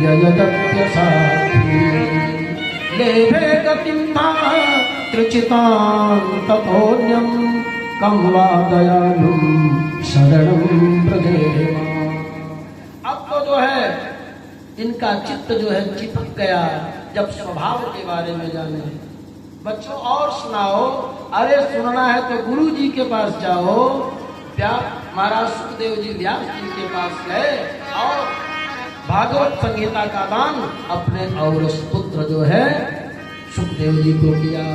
यजदत्यसाक्षी लेभे गतिं त्रिचितां ततोऽन्यं कं वा दयालुं शरणं व्रजेम। अब तो जो है इनका चित्त जो है चिपक गया जब स्वभाव के बारे में जाने। बच्चों और सुनाओ, अरे सुनना है तो गुरु जी के पास जाओ। महाराज सुखदेव जी व्यास जी के पास गए और भागवत संहिता का दान अपने और पुत्र जो है सुखदेव जी को किया।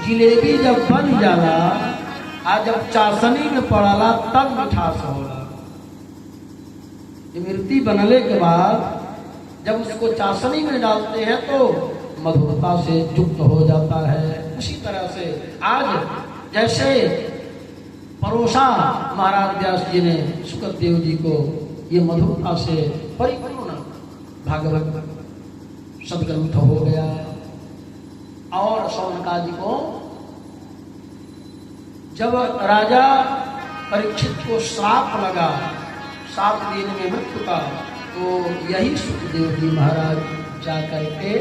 जिलेबी जब बन जाला और जब चाशनी में पड़ाला तब मिठास होला। इमरती बनने के बाद जब उसको चाशनी में डालते हैं तो मधुरता से युक्त हो जाता है। उसी तरह से आज जैसे परोसा महाराज व्यास जी ने सुखदेव जी को, ये मधुरता से परिपूर्ण भागवत सदग्रंथ हो गया। और शौनकादि को जब राजा परीक्षित को श्राप लगा 7 दिन में मृत्यु का, तो यही सुखदेव जी महाराज जाकर के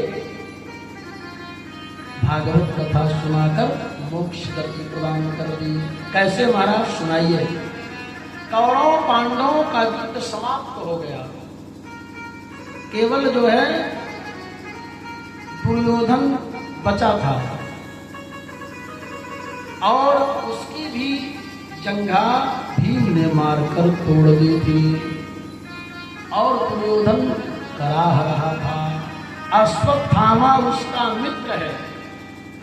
भागवत कथा सुनाकर मोक्ष गति प्रदान कर दी। कैसे महाराज सुनाइए। कौरव पांडवों का युद्ध समाप्त हो गया, केवल जो है दुर्योधन बचा था और उसकी भी जंघा भीम ने मारकर तोड़ दी थी और दुर्योधन कराह रहा था। अश्वत्थामा उसका मित्र है।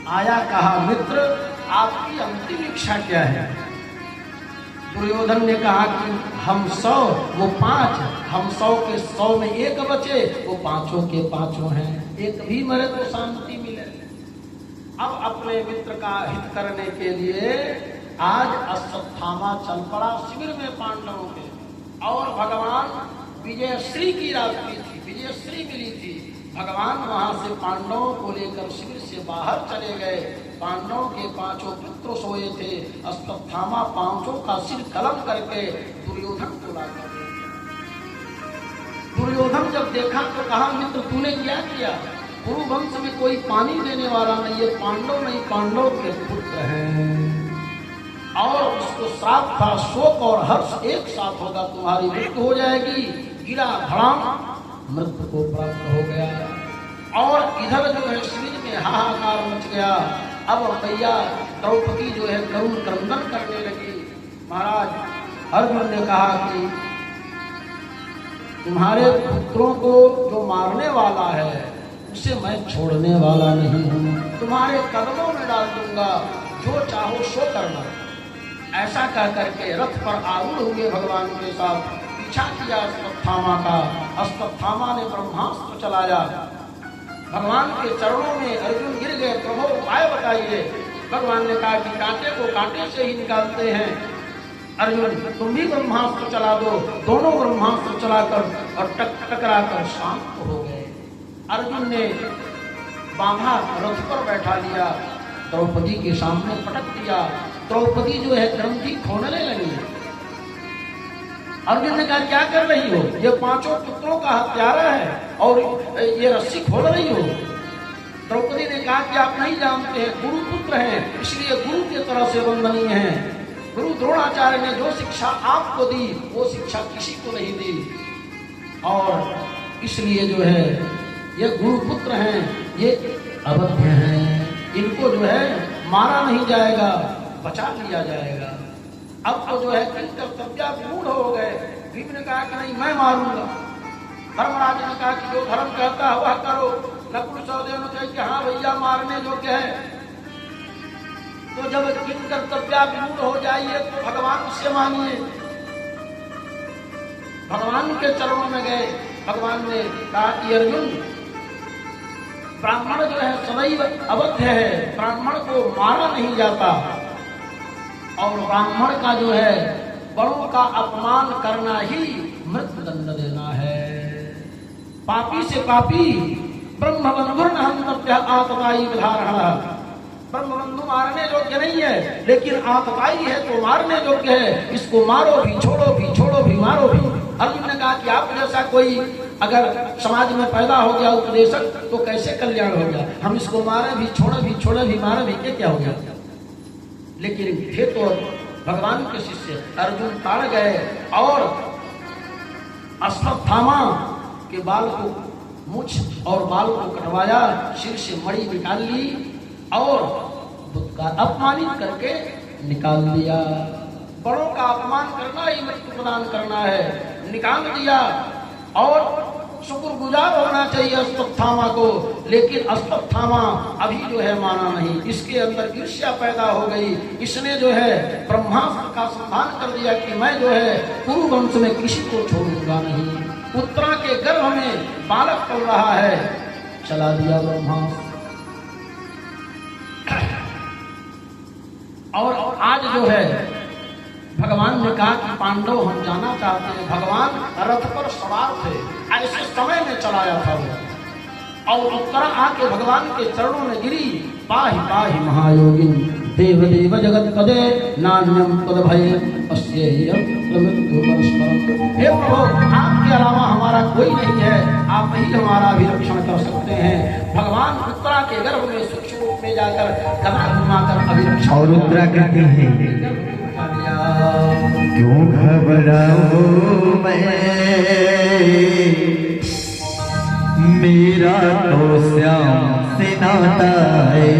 आया कहा, मित्र आपकी अंतिम इच्छा क्या है? दुर्योधन ने कहा कि हम 100 वो 5, हम 100 के 100 में एक बचे, वो 5 के 5 हैं, एक भी मरे तो शांति मिले। अब अपने मित्र का हित करने के लिए आज अश्वत्थामा चल पड़ा शिविर में पांडवों के। और भगवान विजयश्री की रात्रि थी, विजयश्री मिली थी। भगवान वहां से पांडवों को लेकर शिविर से बाहर चले गए। पांडवों के 5 पुत्र सोए थे। अश्वत्थामा 5 का सिर कलम करके दुर्योधन को लाकर दे दिया। दुर्योधन जब देखा तो कहा, मित्र तूने क्या किया? कुरुवंश में कोई पानी देने वाला नहीं है, पांडव नहीं, पांडव के पुत्र हैं। और उसको श्राप था, शोक और हर्ष एक साथ होगा, तुम्हारी मृत्यु हो जाएगी। गिरा धड़ाम, मृत्यु को प्राप्त हो गया। और इधर जो है शरीर में हाहाकार मच गया। अब भैया द्रौपदी जो है करुण क्रंदन करने लगी। महाराज अर्जुन ने कहा कि तुम्हारे पुत्रों को जो मारने वाला है उसे मैं छोड़ने वाला नहीं हूँ, तुम्हारे कदमों में डाल दूंगा, जो चाहो सो करना। ऐसा कह करके रथ पर आरूढ़ हुए भगवान के साथ पीछा किया अश्वत्थामा का। अश्वत्थामा ने ब्रह्मास्त्र चलाया। भगवान के चरणों में अर्जुन गिर गए, प्रभु उपाय बताइए। भगवान ने कहा कि कांटे को कांटे से ही निकालते हैं। अर्जुन तुम भी ब्रह्मास्त्र चला दो। दोनों ब्रह्मास्त्र चलाकर और टकराकर शांत हो गए। अर्जुन ने बांधा, रथ पर बैठा लिया, द्रौपदी के सामने पटक दिया। द्रौपदी जो है ग्रंथि खोलने लगी। अर्जुन ने कहा क्या कर रही हो? ये 5 पुत्रों का हत्यारा है और ये रस्सी खोल रही हो। द्रौपदी ने कहा कि आप नहीं जानते हैं, गुरु पुत्र हैं, इसलिए गुरु की तरह से वंदनीय हैं। गुरु द्रोणाचार्य ने जो शिक्षा आपको दी वो शिक्षा किसी को नहीं दी, और इसलिए जो है ये गुरु पुत्र हैं, ये अवध्य हैं, इनको जो है मारा नहीं जाएगा, बचा लिया जाएगा। अब तो जो है किन कर्तव्य मूढ़ हो गए। भीम ने कहा कि नहीं मैं मारूंगा। धर्मराज ने कहा कि जो धर्म कहता है वह करो। नकुल सहदेव ने कहा कि हाँ भैया मारने योग्य है। तो जब किन कर्तव्य मूढ़ हो जाइए तो भगवान से मानिए। भगवान के चरणों में गए। भगवान ने कहा कि अर्जुन ब्राह्मण जो है सदैव अवध्य है, ब्राह्मण को मारा नहीं जाता, और ब्राह्मण का जो है बड़ों का अपमान करना ही मृत्युदंड देना है। पापी से पापी ब्रह्मबंधुर्न हन्तव्य आततायी विधारण। ब्रह्मबंधु मारने योग्य नहीं है, लेकिन आततायी है तो मारने योग्य है। इसको मारो भी, छोड़ो भी, छोड़ो भी, मारो भी। अर्जुन ने कहा कि आप जैसा कोई अगर समाज में पैदा हो गया उपदेशक तो कैसे कल्याण हो गया। हम इसको मारे भी, छोड़े भी, छोड़े भी, मारे भी, क्या हो गया। लेकिन थे तो भगवान के शिष्य। अर्जुन ताड़ गए और अश्वत्थामा के बाल को, मूछ और बाल को कटवाया, सिर से मणि निकाल ली और का अपमानित करके निकाल दिया। बड़ों का अपमान करना ही मृत्यु प्रदान करना है। निकाल दिया और शुक्रगुजार होना चाहिए अश्वत्थामा को, लेकिन अश्वत्थामा अभी जो है माना नहीं। इसके अंदर ईर्ष्या पैदा हो गई। इसने जो है ब्रह्मास्त्र का संधान कर दिया कि मैं जो है कुरु वंश में किसी को छोड़ूंगा नहीं। उत्तरा के गर्भ में बालक पल रहा है, चला दिया ब्रह्मास्त्र। और आज जो है भगवान ने कहा कि पांडव हम जाना चाहते हैं। भगवान रथ पर सवार थे, ऐसे समय में चलाया था वो। और उत्तरा आके भगवान के चरणों में गिरी, पाहि पाहि महायोगिन देव देव जगत पदे नान्यम पद भय अस्येयं प्रमृत्यु परस्परम। हे प्रभु, आपके अलावा हमारा कोई नहीं है, आप ही हमारा अभिरक्षण कर सकते हैं। भगवान उत्तरा के गर्भ में सूक्ष्म रूप में जाकर गदा घुमाकर अभिरक्षण। और उत्तरा कहते हैं क्यों घबराऊं मैं, मेरा तो श्याम से नाता है।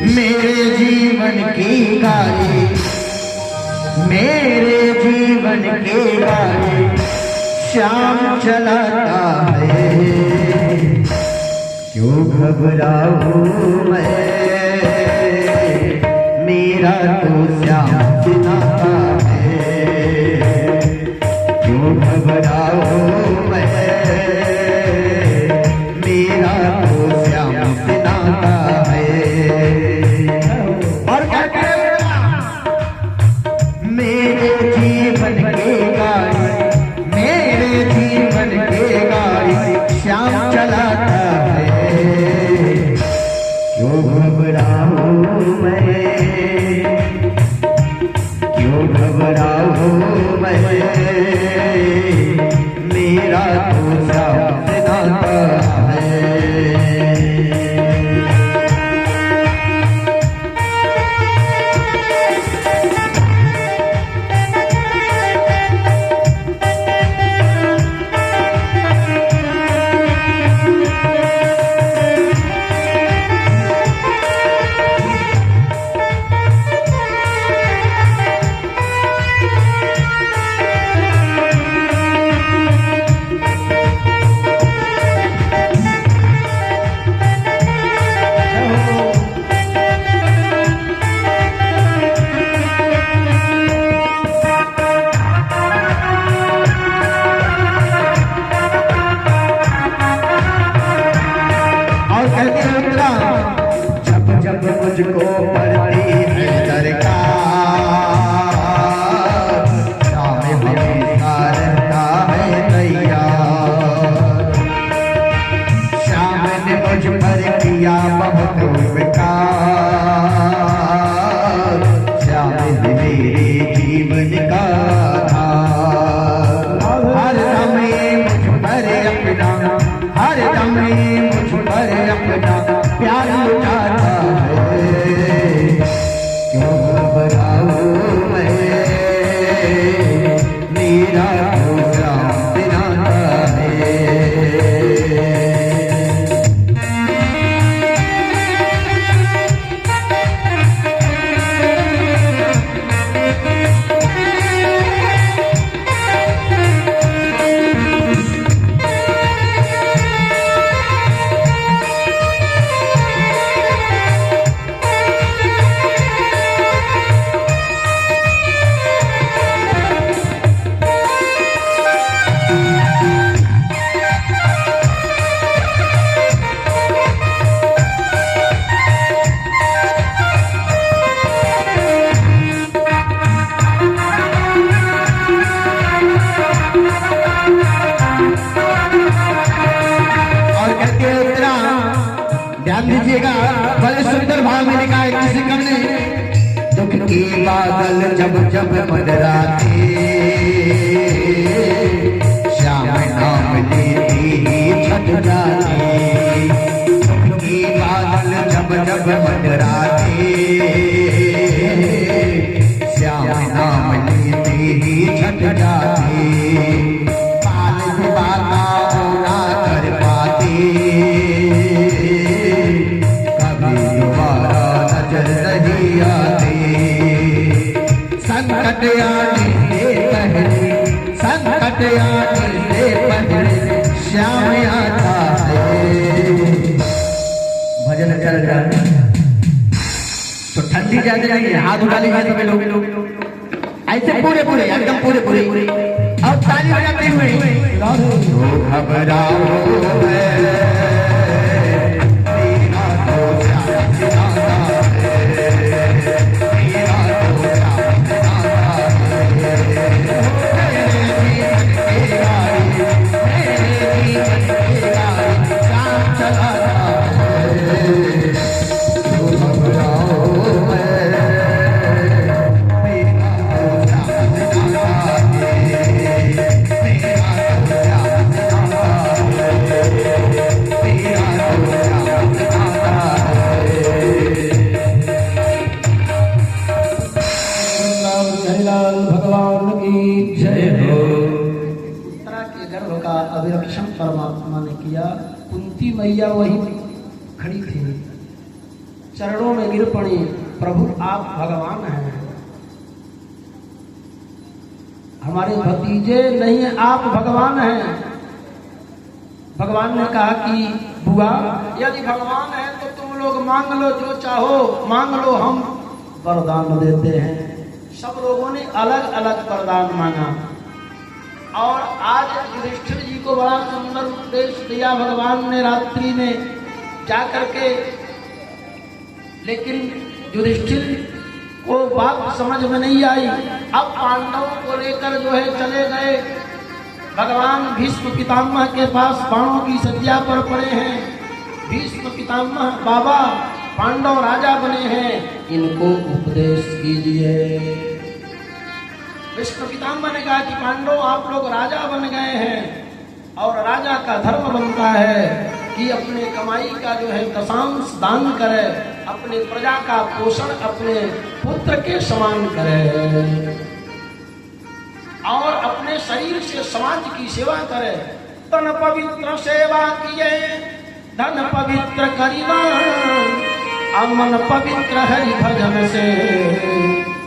मेरे जीवन की गाड़ी, मेरे जीवन की गाड़ी श्याम चलाता है। क्यों घबराऊं मैं, मेरा तो श्याम से नाता है। क्यों घबराऊं मैं, मेरा तो श्याम से नाता है। और क्या करेगा मेरे जीवन के गाड़ी, मेरे जीवन के गाड़ी श्याम चलाता है। क्यों घबराऊं मैं, क्यों घबराऊं मैं, मेरा तो श्याम से नाता है। मुझको पड़ती है दरकार, श्याम हमेशा रहता है तैयार। श्याम ने मुझ पर किया बहुत उपकार, श्याम ने मेरे जीवन का आधार। हर समय मुझ पर अपना, हर समय मुझ पर अपना प्यार लुटाता है। क्यों घबराऊं मैं, मेरा तो श्याम से नाता है। ध्यान दीजिएगा, बड़े सुंदर भाव में लिखा है किसी कवि ने। दुख की बादल जब जब मंडराते, सब मन राते, श्याम नाम लेते ही छट जाते, बाल विवाह का होना कर पाते, कभी दोबारा नजर नहीं आते। संकट आने से पहले, संकट आने से पहले श्याम आता है। भजन चल रहा है तो ठंडी ज्यादा नहीं है, हाथ उठा लीजिए सभी लोग ऐसे पूरे पूरे एकदम पूरे पूरे और ताली बजाते हुए घबराओ अभिरक्षण परमात्मा ने किया। कुंती मैया वही खड़ी थी, चरणों में गिर पड़ी, प्रभु आप भगवान हैं, हमारे भतीजे नहीं है, आप भगवान हैं। भगवान ने कहा कि बुआ यदि भगवान है तो तुम लोग मांग लो, जो चाहो मांग लो, हम वरदान देते हैं। सब लोगों ने अलग अलग वरदान मांगा और आज युधिष्ठिर जी को बड़ा सुंदर उपदेश दिया भगवान ने रात्रि में जाकर के, लेकिन युधिष्ठिर को बात समझ में नहीं आई। अब पांडवों को लेकर जो है चले गए, भगवान भीष्म पितामह के पास बाणों की सज्जा पर पड़े हैं। भीष्म पितामह बाबा पांडव राजा बने हैं, इनको उपदेश कीजिए। भीष्म पितामह ने कहा कि पांडव आप लोग राजा बन गए हैं और राजा का धर्म बनता है कि अपने कमाई का जो है दशांश दान करे, अपने प्रजा का पोषण अपने पुत्र के समान करे और अपने शरीर से समाज की सेवा करे। तन पवित्र सेवा किए धन पवित्र करीबान, अमन पवित्र हरि भजन से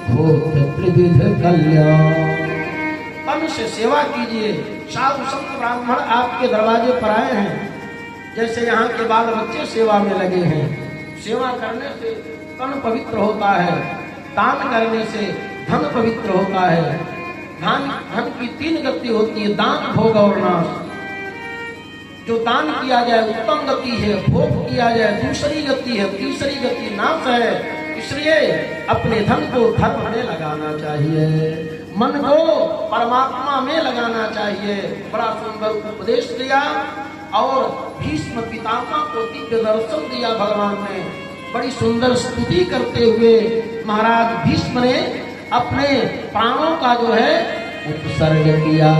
होत त्रिविध कल्याण। तन से सेवा कीजिए। साधु संत ब्राह्मण आपके दरवाजे पर आए हैं, जैसे यहाँ के बाल बच्चे सेवा में लगे हैं। सेवा करने से तन पवित्र होता है, दान करने से धन पवित्र होता है। धन की 3 गति होती है, दान भोग और नाश। जो दान किया जाए उत्तम गति है, भोग किया जाए दूसरी गति है, तीसरी गति नाश है। इसलिए अपने धन को धर्म में लगाना चाहिए, मन को परमात्मा में लगाना चाहिए। बड़ा सुंदर उपदेश दिया और भीष्म पितामह को दिव्य दर्शन दिया भगवान ने। बड़ी सुंदर स्तुति करते हुए महाराज भीष्म ने अपने प्राणों का जो है उत्सर्ग किया।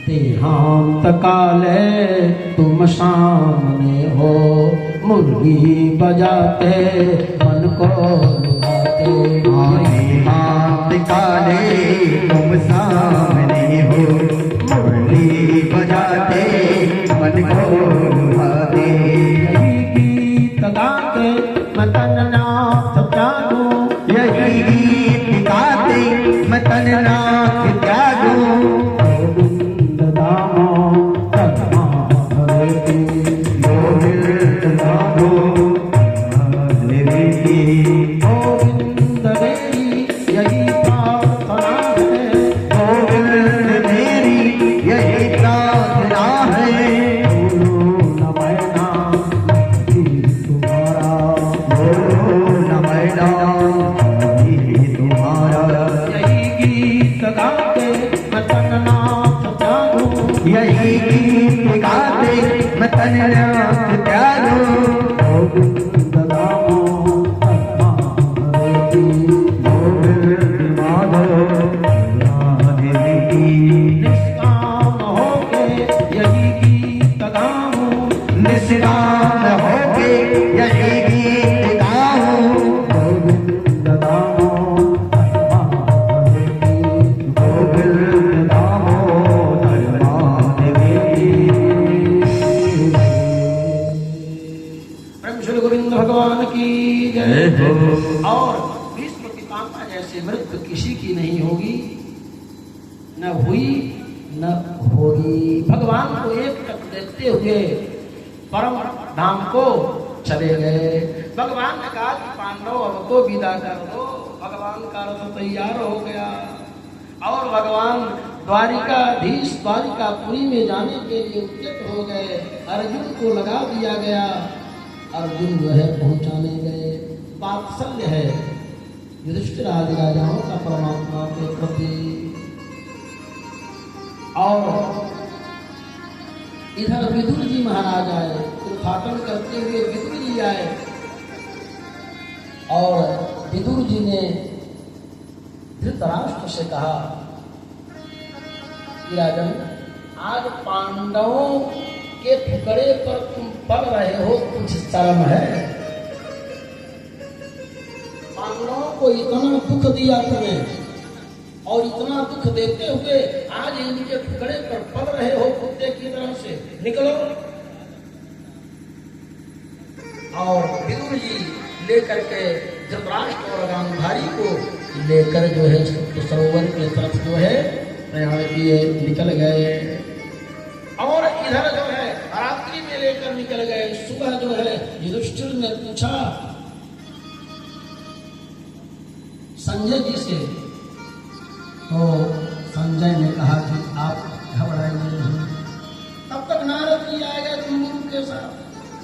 देहांत काले तुम सामने हो, मुरली बजाते मन को लुभाते। देहांत काले तुम सामने हो, मुरली बजाते मन को लुभाते। गीत गाते मैं तन नाथ त्यागूं, यही गीत गाते मैं तन नाथ त्यागूं। गोविंद दामो तन्मा भवेति, गोविंद दामो भवेति। गोविंद मेरी यही प्रार्थना है, गोविंद मेरी यही प्रार्थना है। बोलो न मैना तुम्हारा, बोलो न मैना तुम्हारा। यही गीत गाते मैं तन नाथ त्यागूं, यही गीत गाते मैं तन नाथ त्यागूं। गोविंद दामो तन्मा भवेति। गोविंद माधव राधेति। निष्काम होके यही गीत गाऊं, निष्काम होके न हुई न होगी। भगवान को एक टक देखते हुए परम धाम को चले गए। भगवान ने कहा कि पांडव अब तो विदा कर दो। भगवान का रथ तैयार हो गया और भगवान द्वारिकाधीश द्वारिकापुरी में जाने के लिए उद्यत हो गए। अर्जुन को लगा दिया गया। अर्जुन जो है पहुंचाने गए। वात्सल्य है युधिष्ठिर आदि राजाओं का परमात्मा के प्रति। और इधर विदुर जी महाराज आए, उद्घाटन करते हुए विदुर जी आए और विदुर जी ने धृतराष्ट्र से कहा कि राजन, आज पांडवों के टुकड़े पर तुम पड़ रहे हो, कुछ शर्म है? पांडवों को इतना दुख दिया तुम्हें और इतना दुख देते हुए आज इनके टुकड़े पर पड़ रहे हो कुत्ते की तरह से, निकलो। और विदुर जी लेकर के धृतराष्ट्र और गांधारी को लेकर जो है सरोवर के तरफ जो है प्रयाण किए, निकल गए। और इधर जो है रात्रि में लेकर निकल गए। सुबह जो है युधिष्ठिर ने पूछा संजय जी से, तो संजय ने कहा कि आप घबराइए नहीं। तब तक नारद जी आए गए गुरु के साथ।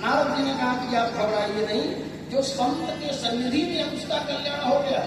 नारद जी ने कहा कि आप घबराइए नहीं, जो संत के सन्निधि में उसका कल्याण हो गया।